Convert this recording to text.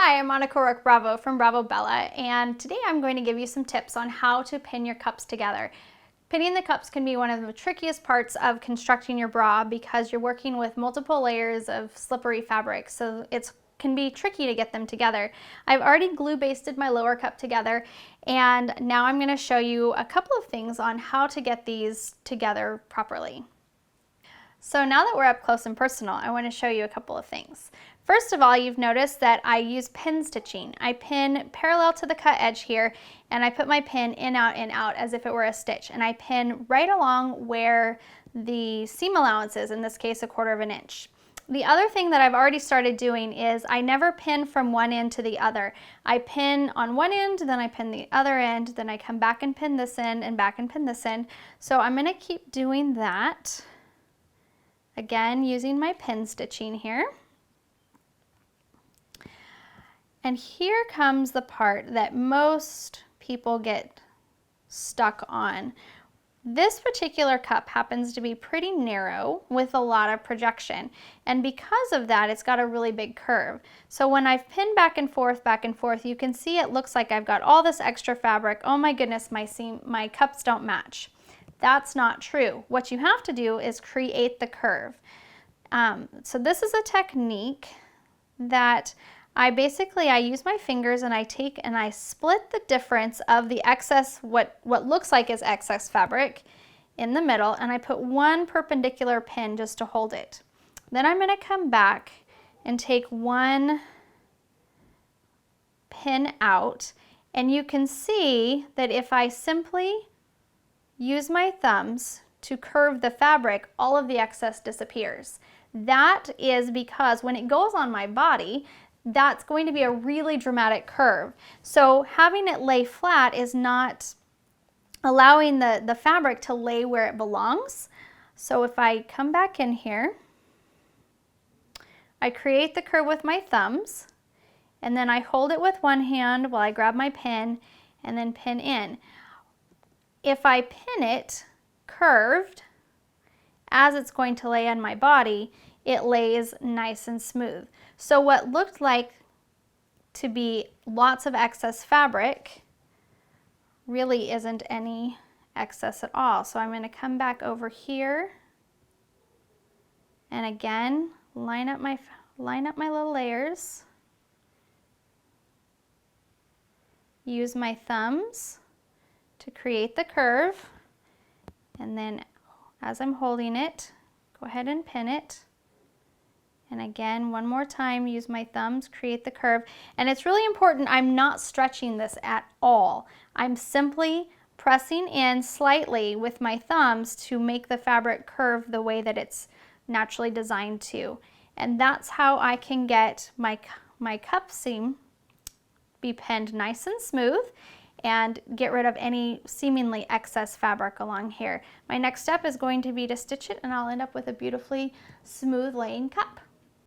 Hi, I'm Monica Rourke-Bravo from BravoBella, and today I'm going to give you some tips on how to pin your cups together. Pinning the cups can be one of the trickiest parts of constructing your bra because you're working with multiple layers of slippery fabric, so it can be tricky to get them together. I've already glue basted my lower cup together, and now I'm going to show you a couple of things on how to get these together properly. So now that we're up close and personal, I want to show you a couple of things. First of all, you've noticed that I use pin stitching. I pin parallel to the cut edge here, and I put my pin in, out as if it were a stitch. And I pin right along where the seam allowance is, in this case, 1/4 inch. The other thing that I've already started doing is I never pin from one end to the other. I pin on one end, then I pin the other end, then I come back and pin this end and back and pin this end. So I'm going to keep doing that. Again, using my pin stitching here. And here comes the part that most people get stuck on. This particular cup happens to be pretty narrow with a lot of projection. And because of that, it's got a really big curve. So when I've pinned back and forth, you can see it looks like I've got all this extra fabric. Oh my goodness, my cups don't match. That's not true. What you have to do is create the curve. So this is a technique that I use my fingers and I split the difference of the excess, what looks like is excess fabric in the middle, and I put one perpendicular pin just to hold it. Then I'm going to come back and take one pin out, and you can see that if I simply use my thumbs to curve the fabric, all of the excess disappears. That is because when it goes on my body, that's going to be a really dramatic curve. So having it lay flat is not allowing the fabric to lay where it belongs. So if I come back in here, I create the curve with my thumbs, and then I hold it with one hand while I grab my pin and then pin in. If I pin it curved, as it's going to lay on my body, it lays nice and smooth. So what looked like to be lots of excess fabric really isn't any excess at all. So I'm going to come back over here and again line up my little layers. Use my thumbs to create the curve, and then as I'm holding it, go ahead and pin it. And again, one more time, use my thumbs, create the curve. And it's really important, I'm not stretching this at all. I'm simply pressing in slightly with my thumbs to make the fabric curve the way that it's naturally designed to. And that's how I can get my cup seam be pinned nice and smooth and get rid of any seemingly excess fabric along here. My next step is going to be to stitch it, and I'll end up with a beautifully smooth laying cup.